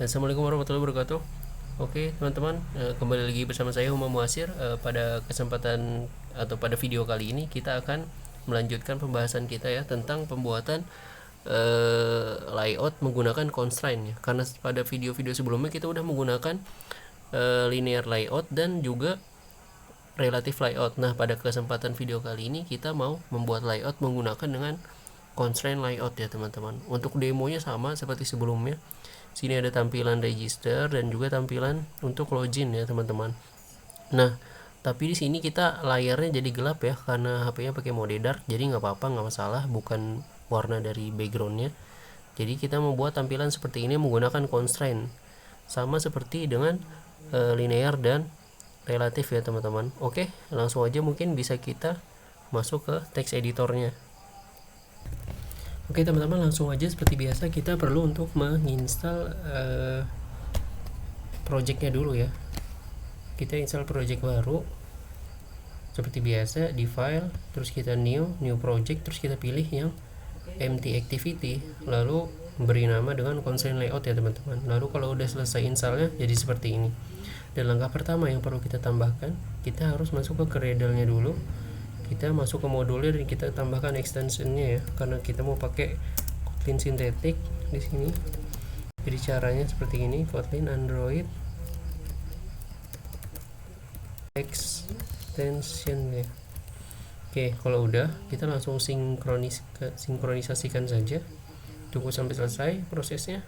Assalamualaikum warahmatullahi wabarakatuh. Oke teman-teman, kembali lagi bersama saya Umam Muasir. Pada kesempatan atau pada video kali ini kita akan melanjutkan pembahasan kita ya tentang pembuatan layout menggunakan constraint ya. Karena pada video-video sebelumnya kita udah menggunakan linear layout dan juga relative layout. Nah, pada kesempatan video kali ini kita mau membuat layout menggunakan dengan constraint layout ya teman-teman. Untuk demonya sama seperti sebelumnya. Sini ada tampilan register dan juga tampilan untuk login ya teman-teman. Nah, tapi di sini kita layarnya jadi gelap ya karena HP-nya pakai mode dark, jadi nggak apa-apa, nggak masalah, bukan warna dari backgroundnya. Jadi kita membuat tampilan seperti ini menggunakan constraint, sama seperti dengan linear dan relatif ya teman-teman. Oke, langsung aja mungkin bisa kita masuk ke text editornya. Oke teman-teman, langsung aja seperti biasa kita perlu untuk menginstal projectnya dulu ya. Kita install project baru seperti biasa di file, terus kita new project, terus kita pilih yang empty activity, lalu beri nama dengan constraint layout ya teman-teman. Lalu kalau udah selesai installnya jadi seperti ini. Dan langkah pertama yang perlu kita tambahkan, kita harus masuk ke Gradle-nya dulu. Kita masuk ke modulnya dan kita tambahkan extensionnya ya, karena kita mau pakai Kotlin Synthetic di sini. Jadi caranya seperti ini, Kotlin Android extension ya. Oke, kalau udah kita langsung sinkronisasikan saja. Tunggu sampai selesai prosesnya.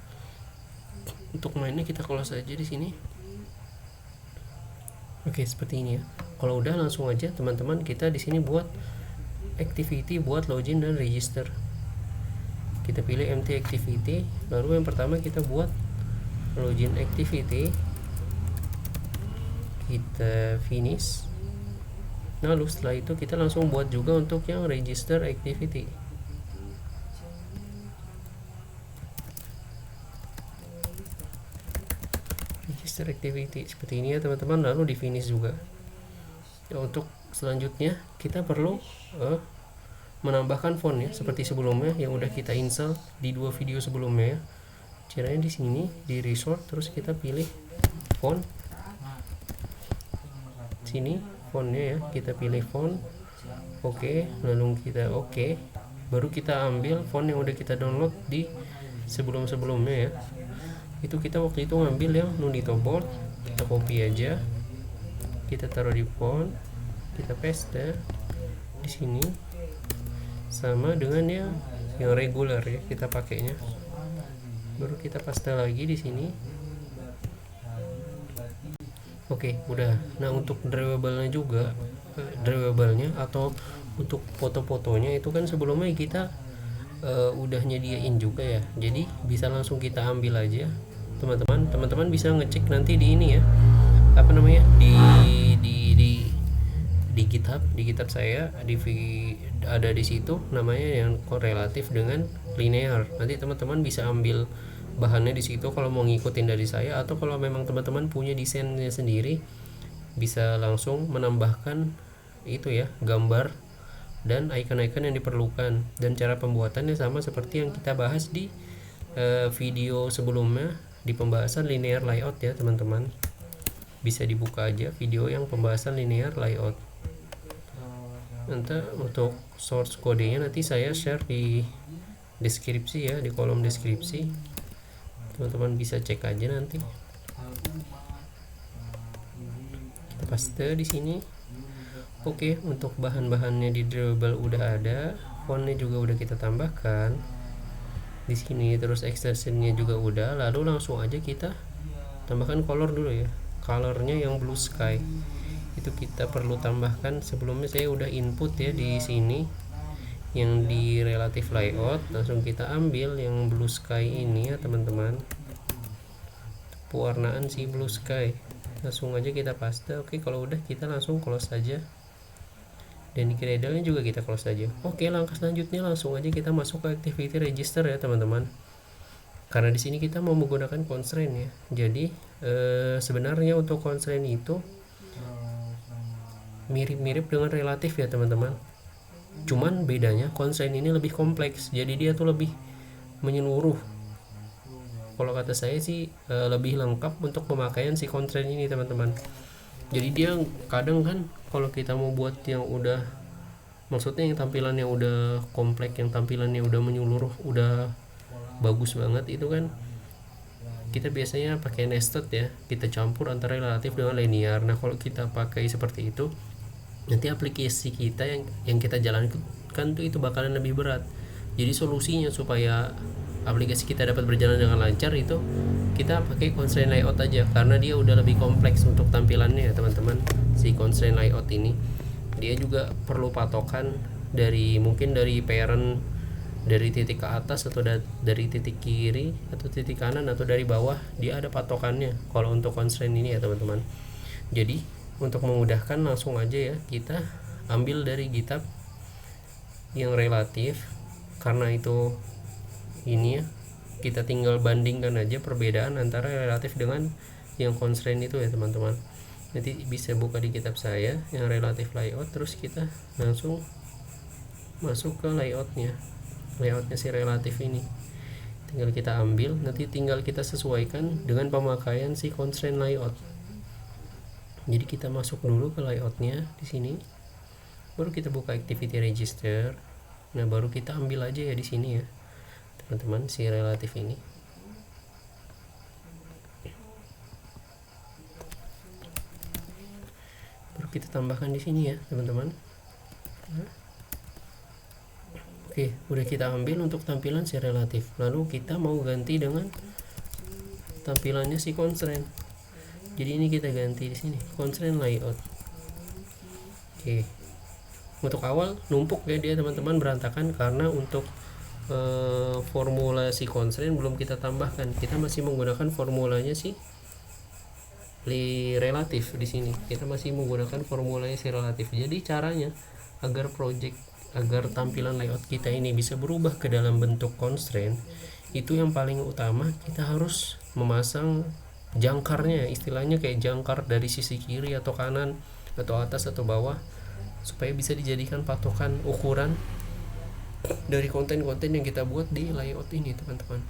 Untuk mainnya kita close saja di sini. Oke, seperti ini ya. Kalau udah langsung aja teman-teman, kita di sini buat activity buat login dan register. Kita pilih empty activity, lalu yang pertama kita buat login activity. Kita finish. Lalu setelah itu kita langsung buat juga untuk yang register activity. Register activity seperti ini ya teman-teman, lalu di finish juga. Untuk selanjutnya kita perlu menambahkan font ya seperti sebelumnya yang udah kita install di dua video sebelumnya ya. Caranya di sini di resort, terus kita pilih font. Sini fontnya ya, kita pilih font. Oke, lalu kita oke. Baru kita ambil font yang udah kita download di sebelum-sebelumnya ya. Itu kita waktu itu ngambil yang Nunito Bold, kita copy aja. Kita taruh di font, kita paste di sini sama dengan yang regular ya kita pakainya. Baru kita paste lagi di sini. Oke, udah. Nah, untuk drawable-nya juga, drawable-nya atau untuk foto-fotonya itu kan sebelumnya kita udah nyediain juga ya. Jadi bisa langsung kita ambil aja. Teman-teman bisa ngecek nanti di ini ya. Apa namanya? Di GitHub saya ada di situ namanya yang korelatif dengan linear. Nanti teman-teman bisa ambil bahannya di situ kalau mau ngikutin dari saya, atau kalau memang teman-teman punya desainnya sendiri bisa langsung menambahkan itu ya, gambar dan icon-icon yang diperlukan. Dan cara pembuatannya sama seperti yang kita bahas di video sebelumnya di pembahasan linear layout ya teman-teman. Bisa dibuka aja video yang pembahasan linear layout. Nanti untuk source kodenya nanti saya share di deskripsi ya, di kolom deskripsi. Teman-teman bisa cek aja nanti. Kita paste di sini. Oke, untuk bahan-bahannya di drawable udah ada, fontnya juga udah kita tambahkan di sini, terus extensionnya juga udah. Lalu langsung aja kita tambahkan color dulu ya. Colornya yang blue sky itu kita perlu tambahkan. Sebelumnya saya udah input ya di sini yang di relative layout. Langsung kita ambil yang blue sky ini ya teman-teman, pewarnaan si blue sky, langsung aja kita paste. Oke, kalau udah kita langsung close saja, dan di Gradle-nya juga kita close saja. Oke, langkah selanjutnya langsung aja kita masuk ke activity register ya teman-teman. Karena di sini kita mau menggunakan constraint ya. Jadi sebenarnya untuk constraint itu mirip-mirip dengan relatif ya teman-teman. Cuman bedanya constraint ini lebih kompleks. Jadi dia tuh lebih menyeluruh. kalau kata saya sih lebih lengkap untuk pemakaian si constraint ini teman-teman. Jadi dia kadang kan kalau kita mau buat yang udah, maksudnya yang tampilannya udah kompleks, yang tampilannya udah menyeluruh, udah bagus banget, itu kan kita biasanya pakai nested ya, kita campur antara relatif dengan linear. Nah kalau kita pakai seperti itu, nanti aplikasi kita yang kita jalankan tuh itu bakalan lebih berat. Jadi solusinya supaya aplikasi kita dapat berjalan dengan lancar itu kita pakai constraint layout aja, karena dia udah lebih kompleks untuk tampilannya ya teman-teman. Si constraint layout ini dia juga perlu patokan dari, mungkin dari parent, dari titik ke atas atau dari titik kiri atau titik kanan atau dari bawah, dia ada patokannya kalau untuk constraint ini ya teman-teman. Jadi untuk memudahkan langsung aja ya kita ambil dari GitHub yang relatif, karena itu ini ya, kita tinggal bandingkan aja perbedaan antara relatif dengan yang constraint itu ya teman-teman. Nanti bisa buka di GitHub saya yang relatif layout, terus kita langsung masuk ke layoutnya si relatif ini, tinggal kita ambil, nanti tinggal kita sesuaikan dengan pemakaian si constraint layout. Jadi kita masuk dulu ke layoutnya di sini, baru kita buka activity register. Nah baru kita ambil aja ya di sini ya teman-teman si relatif ini. Baru kita tambahkan di sini ya teman-teman. Oke, udah kita ambil untuk tampilan si relatif. Lalu kita mau ganti dengan tampilannya si constraint. Jadi ini kita ganti di sini constraint layout. Oke. Untuk awal numpuk ya dia teman-teman, berantakan karena untuk formula si constraint belum kita tambahkan. Kita masih menggunakan formulanya si relatif di sini. Kita masih menggunakan formulanya si relatif. Jadi caranya agar tampilan layout kita ini bisa berubah ke dalam bentuk constraint, itu yang paling utama kita harus memasang jangkarnya, istilahnya kayak jangkar dari sisi kiri atau kanan atau atas atau bawah, supaya bisa dijadikan patokan ukuran dari konten-konten yang kita buat di layout ini teman-teman.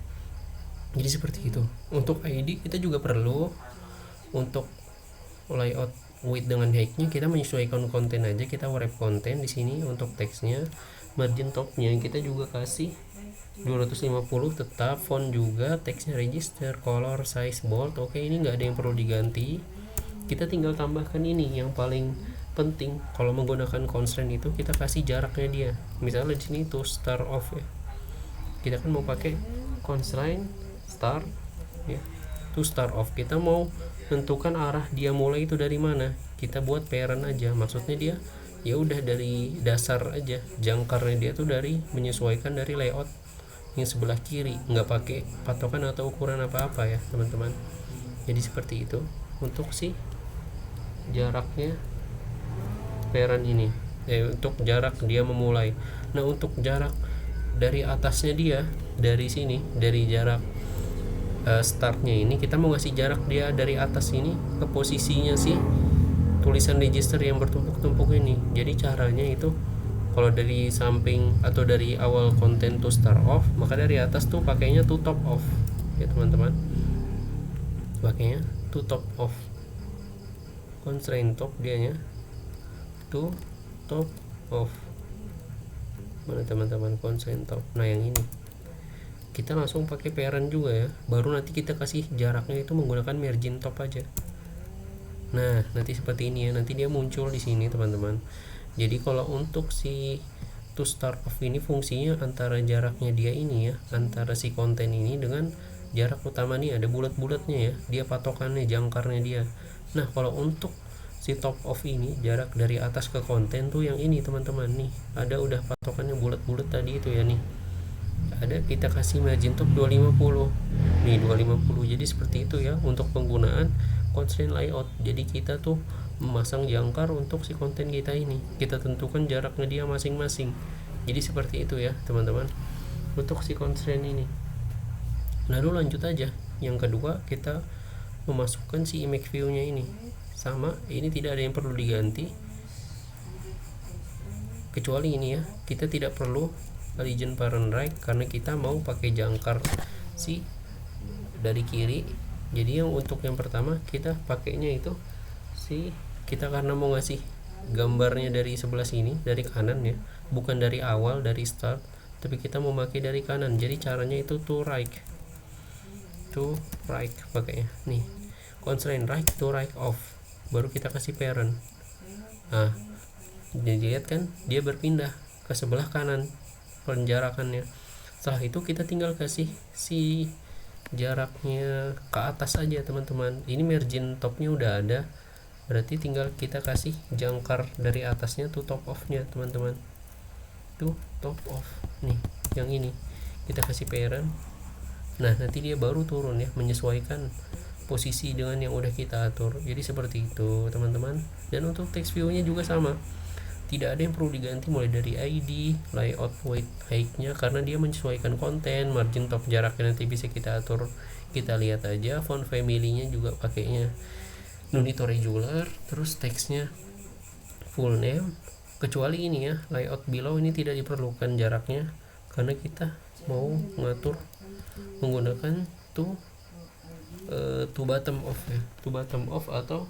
Jadi seperti itu. Untuk ID kita juga perlu, untuk layout width dengan height-nya kita menyesuaikan konten aja, kita wrap konten di sini. Untuk teksnya, margin topnya kita juga kasih 250 tetap, font juga, teksnya register, color, size, bold. Oke, ini nggak ada yang perlu diganti. Kita tinggal tambahkan ini yang paling penting kalau menggunakan constraint itu, kita kasih jaraknya dia. Misalnya di sini to start off ya, kita kan mau pakai constraint start ya, to start off. Kita mau tentukan arah dia mulai itu dari mana, kita buat parent aja. Maksudnya dia ya udah dari dasar aja, jangkarnya dia tuh dari menyesuaikan dari layout yang sebelah kiri, nggak pakai patokan atau ukuran apa-apa ya teman-teman. Jadi seperti itu untuk si jaraknya parent ini, untuk jarak dia memulai. Nah untuk jarak dari atasnya dia, dari sini, dari jarak startnya ini, kita mau ngasih jarak dia dari atas ini ke posisinya sih tulisan register yang bertumpuk-tumpuk ini. Jadi caranya itu kalau dari samping atau dari awal konten to start off, maka dari atas tuh pakainya to top off ya teman-teman, pakainya to top off, constraint top dianya to top off. Mana teman-teman constraint top? Nah yang ini kita langsung pakai parent juga ya, baru nanti kita kasih jaraknya itu menggunakan margin top aja. Nah nanti seperti ini ya, nanti dia muncul di sini teman-teman. Jadi kalau untuk si to start off ini fungsinya antara jaraknya dia ini ya, antara si konten ini dengan jarak utama nih, ada bulat-bulatnya ya, dia patokannya, jangkarnya dia. Nah kalau untuk si top off ini, jarak dari atas ke konten tuh yang ini teman-teman, nih ada udah patokannya bulat-bulat tadi itu ya, nih ada, kita kasih margin top 250 nih, 250. Jadi seperti itu ya untuk penggunaan constraint layout. Jadi kita tuh memasang jangkar untuk si konten kita ini, kita tentukan jaraknya dia masing-masing. Jadi seperti itu ya teman-teman untuk si constraint ini. Lalu lanjut aja yang kedua, kita memasukkan si image view nya ini. Sama, ini tidak ada yang perlu diganti kecuali ini ya, kita tidak perlu legend parent right karena kita mau pakai jangkar si dari kiri. Jadi yang untuk yang pertama kita pakainya itu kita karena mau ngasih gambarnya dari sebelah sini, dari kanan ya, bukan dari awal, dari start, tapi kita mau pakai dari kanan. Jadi caranya itu to right pakainya nih, constraint right to right off, baru kita kasih parent. Nah, jadi lihat kan dia berpindah ke sebelah kanan penjarakannya. Setelah itu kita tinggal kasih si jaraknya ke atas aja teman-teman. Ini margin topnya udah ada, berarti tinggal kita kasih jangkar dari atasnya tuh top off nya teman-teman, tuh top off nih, yang ini kita kasih parent. Nah nanti dia baru turun ya, menyesuaikan posisi dengan yang udah kita atur. Jadi seperti itu teman-teman. Dan untuk text view nya juga sama, tidak ada yang perlu diganti mulai dari ID, layout, weight, height-nya, karena dia menyesuaikan konten. Margin top jaraknya nanti bisa kita atur, kita lihat aja. Font family-nya juga pakainya Nunito regular, terus text-nya full name, kecuali ini ya, layout below ini tidak diperlukan jaraknya karena kita mau ngatur menggunakan to bottom off ya, to bottom off atau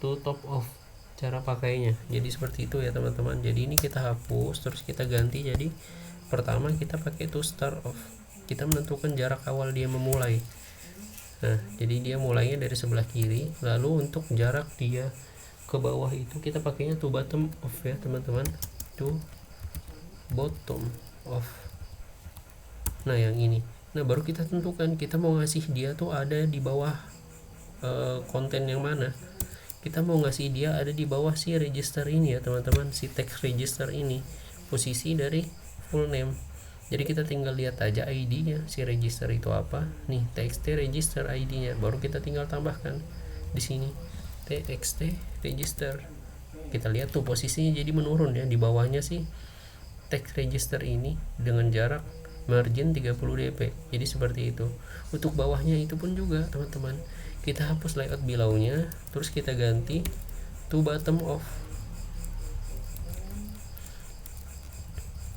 to top off cara pakainya. Jadi seperti itu ya teman-teman. Jadi ini kita hapus, terus kita ganti. Jadi pertama kita pakai to start off, kita menentukan jarak awal dia memulai. Nah jadi dia mulainya dari sebelah kiri, lalu untuk jarak dia ke bawah itu kita pakainya to bottom off ya teman-teman, to bottom off. Nah yang ini, nah baru kita tentukan kita mau ngasih dia tuh ada di bawah konten yang mana. Kita mau ngasih dia ada di bawah si register ini ya teman-teman, si text register ini, posisi dari full name. Jadi kita tinggal lihat aja ID-nya si register itu apa. Nih txt register ID-nya, baru kita tinggal tambahkan di sini txt register. Kita lihat tuh posisinya jadi menurun ya, di bawahnya si text register ini dengan jarak margin 30 dp. Jadi seperti itu. Untuk bawahnya itu pun juga teman-teman, kita hapus layout below-nya, terus kita ganti to bottom off.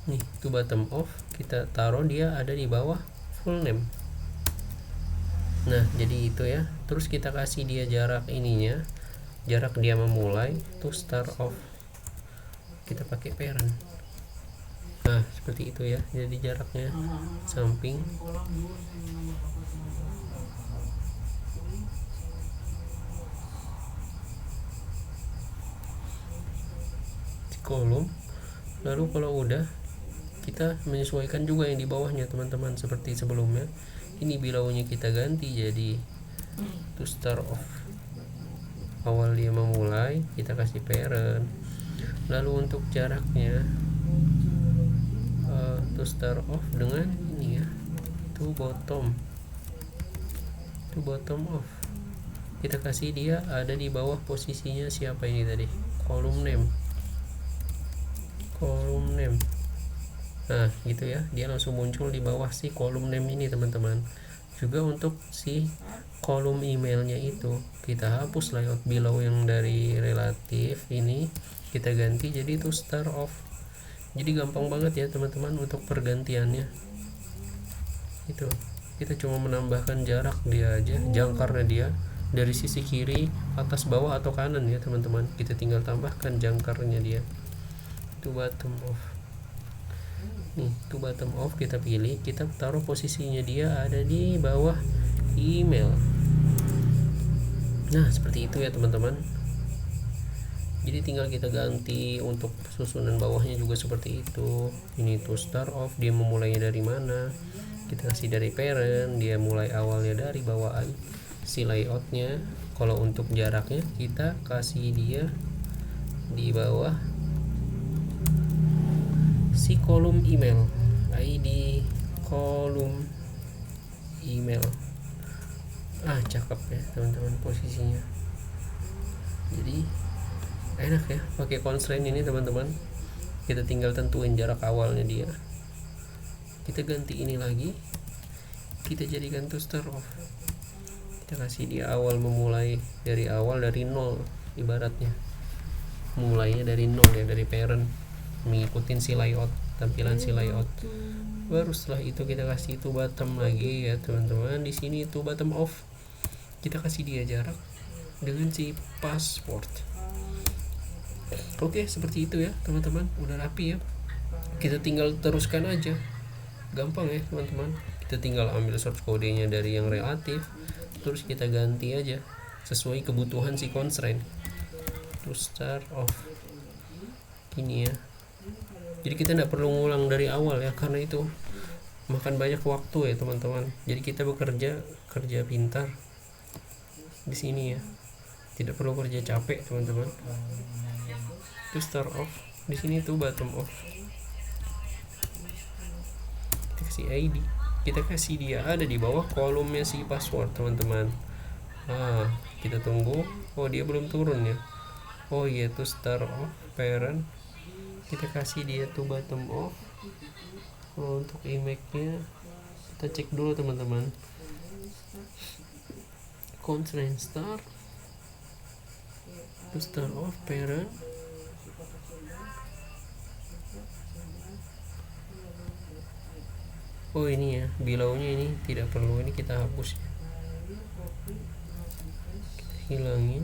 Nih to bottom off, kita taruh dia ada di bawah full name. Nah jadi itu ya. Terus kita kasih dia jarak ininya, jarak dia memulai to start off, kita pakai parent. Nah seperti itu ya, jadi jaraknya samping. Kolom. Lalu kalau udah, kita menyesuaikan juga yang di bawahnya teman-teman seperti sebelumnya. Ini below-nya kita ganti jadi to start off, awal dia memulai, kita kasih parent. Lalu untuk jaraknya to start off dengan ini ya, to bottom off, kita kasih dia ada di bawah posisinya siapa ini tadi, kolom name. Nah gitu ya, dia langsung muncul di bawah si kolom name ini teman-teman. Juga untuk si kolom emailnya itu kita hapus layout below yang dari relatif ini, kita ganti jadi to start off. Jadi gampang banget ya teman-teman untuk pergantiannya. Itu kita cuma menambahkan jarak dia aja, jangkarnya dia dari sisi kiri, atas, bawah atau kanan ya teman-teman. Kita tinggal tambahkan jangkarnya dia. To bottom off. Nih to bottom off kita pilih, kita taruh posisinya dia ada di bawah email. Nah seperti itu ya teman-teman. Jadi tinggal kita ganti untuk susunan bawahnya juga seperti itu. Ini to start off, dia memulainya dari mana, kita kasih dari parent, dia mulai awalnya dari bawaan si layoutnya. Kalau untuk jaraknya kita kasih dia di bawah si kolom email, ID kolom email. Cakep ya teman-teman posisinya. Jadi enak ya pakai constraint ini teman-teman. Kita tinggal tentuin jarak awalnya dia, kita ganti ini lagi, kita jadikan to start off, kita kasih dia awal memulai dari awal, dari nol ibaratnya, mulainya dari nol ya, dari parent, mengikutin si layout tampilan si layout. Baru setelah itu kita kasih to bottom lagi ya teman-teman. Di sini to bottom off, kita kasih dia jarak dengan si password. Oke, seperti itu ya teman-teman, udah rapi ya. Kita tinggal teruskan aja, gampang ya teman-teman. Kita tinggal ambil source kodenya dari yang relatif, terus kita ganti aja sesuai kebutuhan si constraint. To start off ini ya. Jadi kita tidak perlu ngulang dari awal ya, karena itu makan banyak waktu ya teman-teman. Jadi kita kerja pintar di sini ya, tidak perlu kerja capek teman-teman. To start off di sini tuh bottom off, kita kasih ID, kita kasih dia ada di bawah kolomnya si password teman-teman. Kita tunggu. Dia belum turun ya. Iya, to start off parent, kita kasih dia tuh bottom off. Untuk image-nya kita cek dulu teman-teman, constraint start, to start off parent. Ini ya, below-nya ini tidak perlu, ini kita hapus, kita hilangin.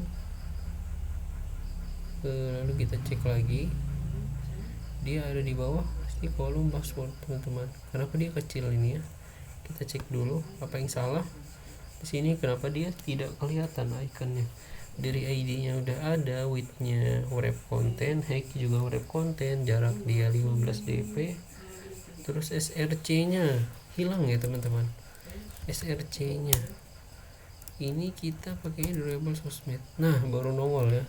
Lalu kita cek lagi, dia ada di bawah si kolom password teman-teman. Kenapa dia kecil ini ya? Kita cek dulu apa yang salah di sini, kenapa dia tidak kelihatan ikonnya. Dari ID-nya udah ada, width-nya wrap content, height juga wrap content, jarak dia 15 dp. Terus SRC-nya hilang ya teman-teman. SRC-nya ini kita pakai durable sosmed. Nah, baru nongol ya.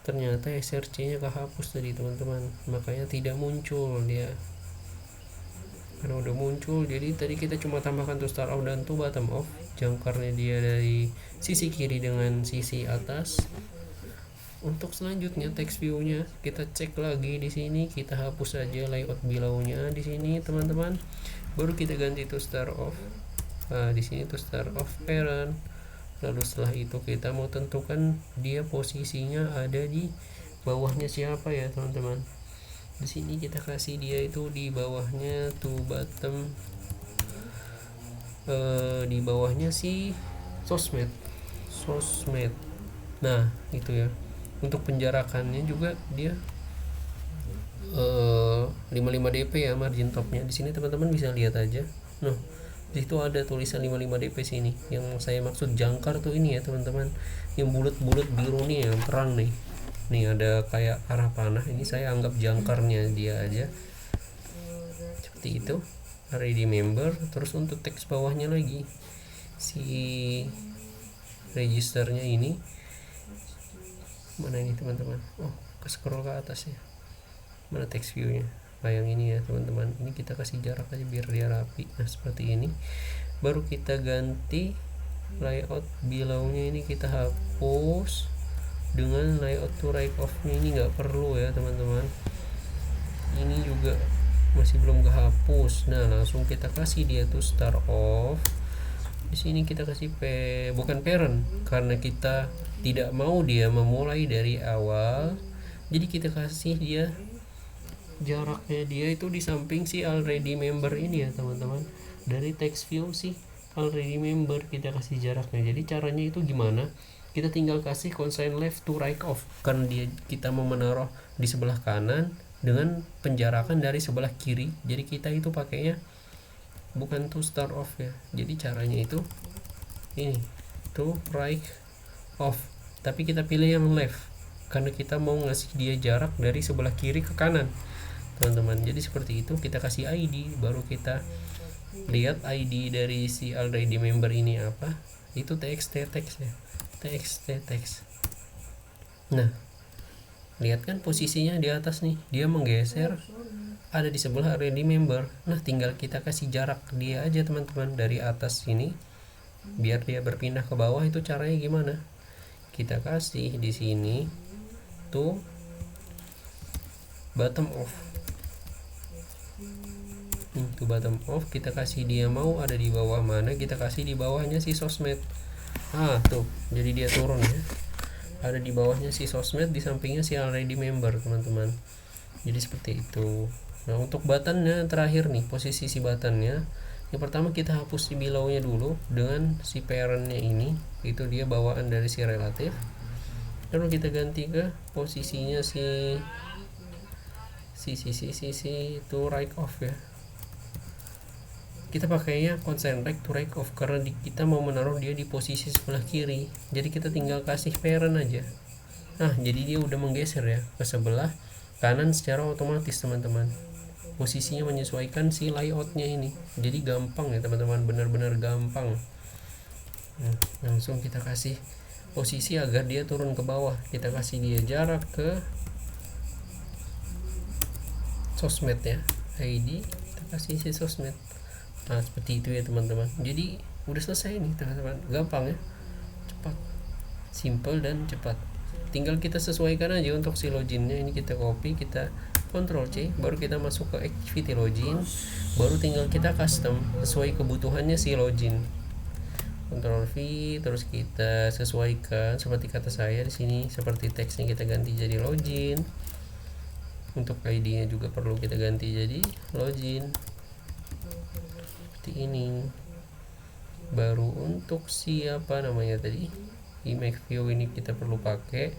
Ternyata SRC-nya kehapus tadi teman-teman, makanya tidak muncul dia. Karena udah muncul, jadi tadi kita cuma tambahkan to start off dan to bottom off. Jangkarnya dia dari sisi kiri dengan sisi atas. Untuk selanjutnya text view-nya kita cek lagi di sini, kita hapus aja layout below-nya di sini teman-teman. Baru kita ganti to start off. Di sini to start off parent. Lalu setelah itu kita mau tentukan dia posisinya ada di bawahnya siapa ya teman-teman. Di sini kita kasih dia itu di bawahnya to bottom, di bawahnya si sosmed. Nah itu ya. Untuk penjarakannya juga dia 55 dp ya margin topnya. Di sini teman-teman bisa lihat aja. Nah, di situ ada tulisan 55 dp sini. Yang saya maksud jangkar tuh ini ya teman-teman. Yang bulat-bulat biru nih yang terang nih. Nih ada kayak arah panah. Ini saya anggap jangkarnya dia aja. Seperti itu. Ready member. Terus untuk teks bawahnya lagi, si registernya ini mana ini teman-teman? Ke scroll ke atas ya. Mana text view-nya? Yang ini ya teman-teman. Ini kita kasih jarak aja biar dia rapi. Nah seperti ini. Baru kita ganti layout below-nya, ini kita hapus dengan layout to right off-nya ini nggak perlu ya teman-teman. Ini juga masih belum kehapus. Nah langsung kita kasih dia to start off. Di sini kita kasih bukan parent karena kita tidak mau dia memulai dari awal. Jadi kita kasih dia jaraknya dia itu di samping si already member ini ya teman-teman. Dari text view si already member kita kasih jaraknya. Jadi caranya itu gimana? Kita tinggal kasih constraint left to right off karena kita mau menaruh di sebelah kanan dengan penjarakan dari sebelah kiri. Jadi kita itu pakainya bukan to start off ya. Jadi caranya itu ini to right off, tapi kita pilih yang left karena kita mau ngasih dia jarak dari sebelah kiri ke kanan teman-teman. Jadi seperti itu, kita kasih ID, baru kita lihat ID dari si already member ini apa, itu txt text ya, txt text. Nah lihat kan posisinya di atas nih, dia menggeser ada di sebelah already member. Nah tinggal kita kasih jarak dia aja teman-teman dari atas sini biar dia berpindah ke bawah. Itu caranya gimana? Kita kasih di sini tuh bottom off. Tuh bottom off, kita kasih dia mau ada di bawah mana, kita kasih di bawahnya si sosmed. Tuh jadi dia turun ya, ada di bawahnya si sosmed, di sampingnya si already member teman-teman. Jadi seperti itu. Nah untuk buttonnya terakhir nih, posisi si buttonnya, yang pertama kita hapus si below-nya dulu dengan si parent-nya ini, itu dia bawaan dari si relatif. Lalu kita ganti ke posisinya si itu right off ya. Kita pakainya concentric to right off karena kita mau menaruh dia di posisi sebelah kiri. Jadi kita tinggal kasih parent aja. Nah, jadi dia udah menggeser ya ke sebelah kanan secara otomatis, teman-teman. Posisinya menyesuaikan si layoutnya ini. Jadi gampang ya, teman-teman, benar-benar gampang. Langsung kita kasih posisi agar dia turun ke bawah. Kita kasih dia jarak ke sosmed ya, ID, kita kasih si sosmed. Nah seperti itu ya teman-teman. Jadi udah selesai nih teman-teman, gampang ya, cepat, simple dan cepat. Tinggal kita sesuaikan aja untuk si loginnya. Ini kita copy, kita Ctrl C, baru kita masuk ke activity login, baru tinggal kita custom sesuai kebutuhannya si login. Ctrl V, terus kita sesuaikan seperti kata saya di sini, seperti teksnya kita ganti jadi login. Untuk ID-nya juga perlu kita ganti jadi login. Seperti ini. Baru untuk siapa namanya tadi, image view ini kita perlu pakai.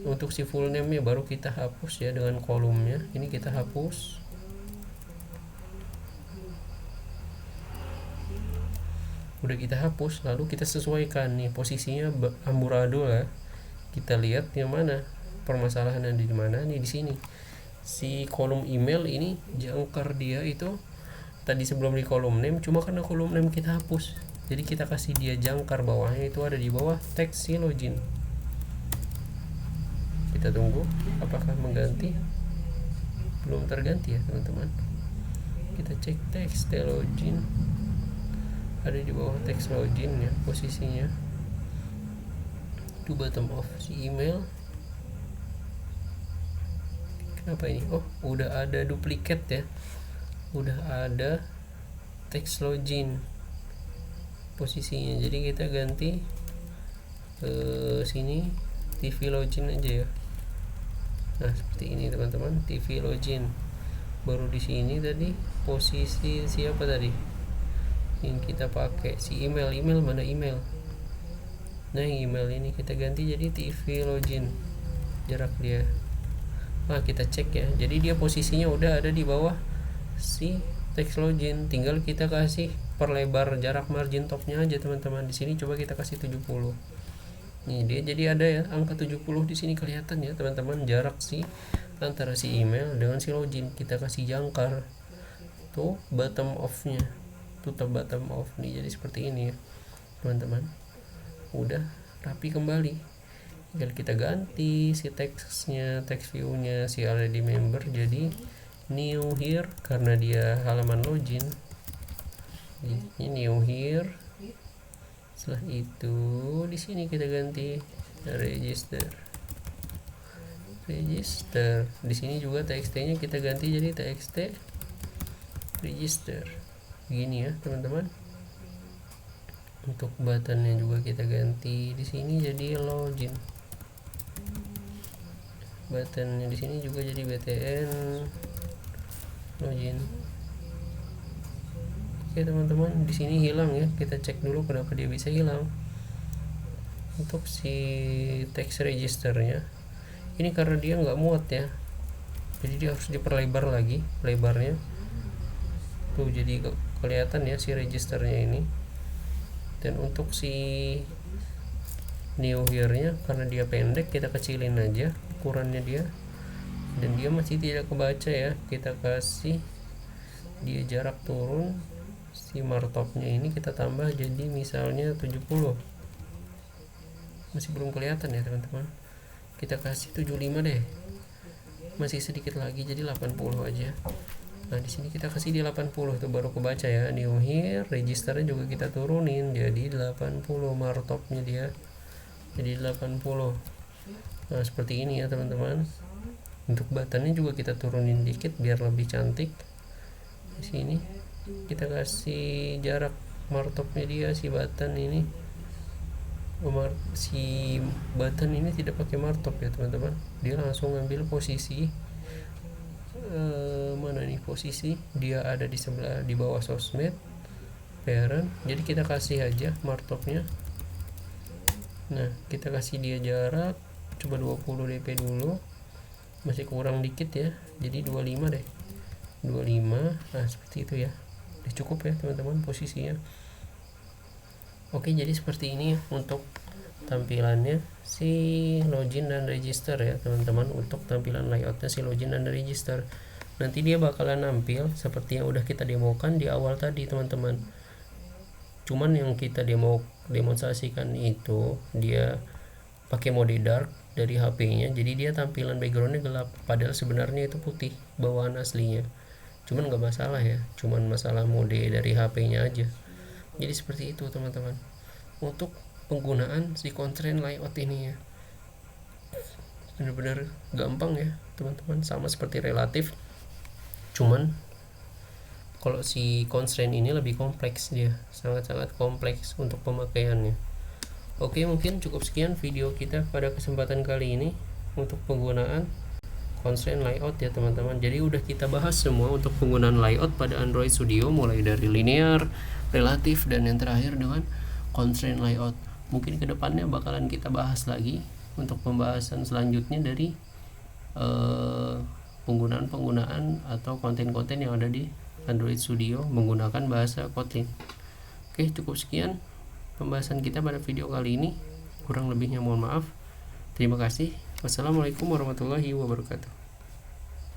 Untuk si full name-nya baru kita hapus ya dengan kolomnya. Ini kita hapus. Udah kita hapus, lalu kita sesuaikan nih posisinya amburadul ya. Kita lihat yang mana permasalahannya di mana nih, di sini. Si kolom email ini jangkar dia itu tadi sebelum di kolom name, cuma karena kolom name kita hapus, jadi kita kasih dia jangkar bawahnya, itu ada di bawah teks si login. Kita tunggu apakah mengganti. Belum terganti ya teman-teman. Kita cek teks login, ada di bawah teks login ya posisinya. Itu bottom of si email. Kenapa ini? Oh, udah ada duplikat ya. Udah ada teks login posisinya. Jadi kita ganti ke sini TV login aja ya. Nah, seperti ini teman-teman, TV login. Baru di sini tadi posisi siapa tadi? Yang kita pakai si email mana email? Nah, email ini kita ganti jadi TV login. Jarak dia. Nah kita cek ya, jadi dia posisinya udah ada di bawah si text login. Tinggal kita kasih perlebar jarak margin topnya aja teman-teman. Di sini coba kita kasih 70. Nih dia jadi ada ya angka 70 di sini kelihatan ya teman-teman, jarak si antara si email dengan si login. Kita kasih jangkar tuh bottom off-nya, tuh bottom off nih. Jadi seperti ini ya teman-teman. Udah rapi kembali. Tinggal kita ganti si teksnya, teks view-nya si already member jadi new here karena dia halaman login. Ini new here. Setelah itu di sini kita ganti register. Di sini juga txt-nya kita ganti jadi txt register. Begini ya teman-teman. Untuk buttonnya juga kita ganti di sini jadi login. Buttonnya di sini juga jadi btn login. Oke teman-teman, di sini hilang ya. Kita cek dulu kenapa dia bisa hilang. Untuk si text registernya ini karena dia nggak muat ya, jadi dia harus diperlebar lagi lebarnya. Tuh jadi kelihatan ya si registernya ini. Dan untuk si new here-nya karena dia pendek, kita kecilin aja ukurannya dia, dan dia masih tidak kebaca ya. Kita kasih dia jarak turun si martopnya ini, kita tambah jadi misalnya 70. Masih belum kelihatan ya teman-teman. Kita kasih 75 deh, masih sedikit lagi jadi 80 aja. Nah di sini kita kasih di 80 tuh baru kebaca ya. New here, registernya juga kita turunin jadi 80 martopnya dia jadi 80. Nah seperti ini ya teman-teman. Untuk buttonnya juga kita turunin dikit biar lebih cantik. Di sini kita kasih jarak martopnya dia si button ini. Si button ini tidak pakai martop ya teman-teman. Dia langsung ngambil posisi mana nih posisi dia ada di sebelah di bawah sosmed parent. Jadi kita kasih aja markupnya. Nah, kita kasih dia jarak coba 20 dp dulu, masih kurang dikit ya, jadi 25 deh, 25. Nah seperti itu ya, udah cukup ya teman-teman posisinya. Oke, jadi seperti ini untuk tampilannya si login dan register ya teman-teman. Untuk tampilan layoutnya si login dan register, nanti dia bakalan nampil seperti yang udah kita demokan di awal tadi teman-teman. Cuman yang kita demonstrasikan itu dia pakai mode dark dari HP-nya, jadi dia tampilan backgroundnya gelap, padahal sebenarnya itu putih bawaan aslinya. Cuman nggak masalah ya, cuman masalah mode dari HP-nya aja. Jadi seperti itu teman-teman untuk penggunaan si constraint layout ini ya. Bener-bener gampang ya teman-teman, sama seperti relatif, cuman kalau si constraint ini lebih kompleks, dia sangat-sangat kompleks untuk pemakaiannya. Oke, mungkin cukup sekian video kita pada kesempatan kali ini untuk penggunaan constraint layout ya teman-teman. Jadi udah kita bahas semua untuk penggunaan layout pada Android Studio, mulai dari linear, relatif, dan yang terakhir dengan constraint layout. Mungkin kedepannya bakalan kita bahas lagi untuk pembahasan selanjutnya dari penggunaan atau konten-konten yang ada di Android Studio menggunakan bahasa Kotlin. Oke, cukup sekian pembahasan kita pada video kali ini, kurang lebihnya mohon maaf. Terima kasih. Wassalamualaikum warahmatullahi wabarakatuh.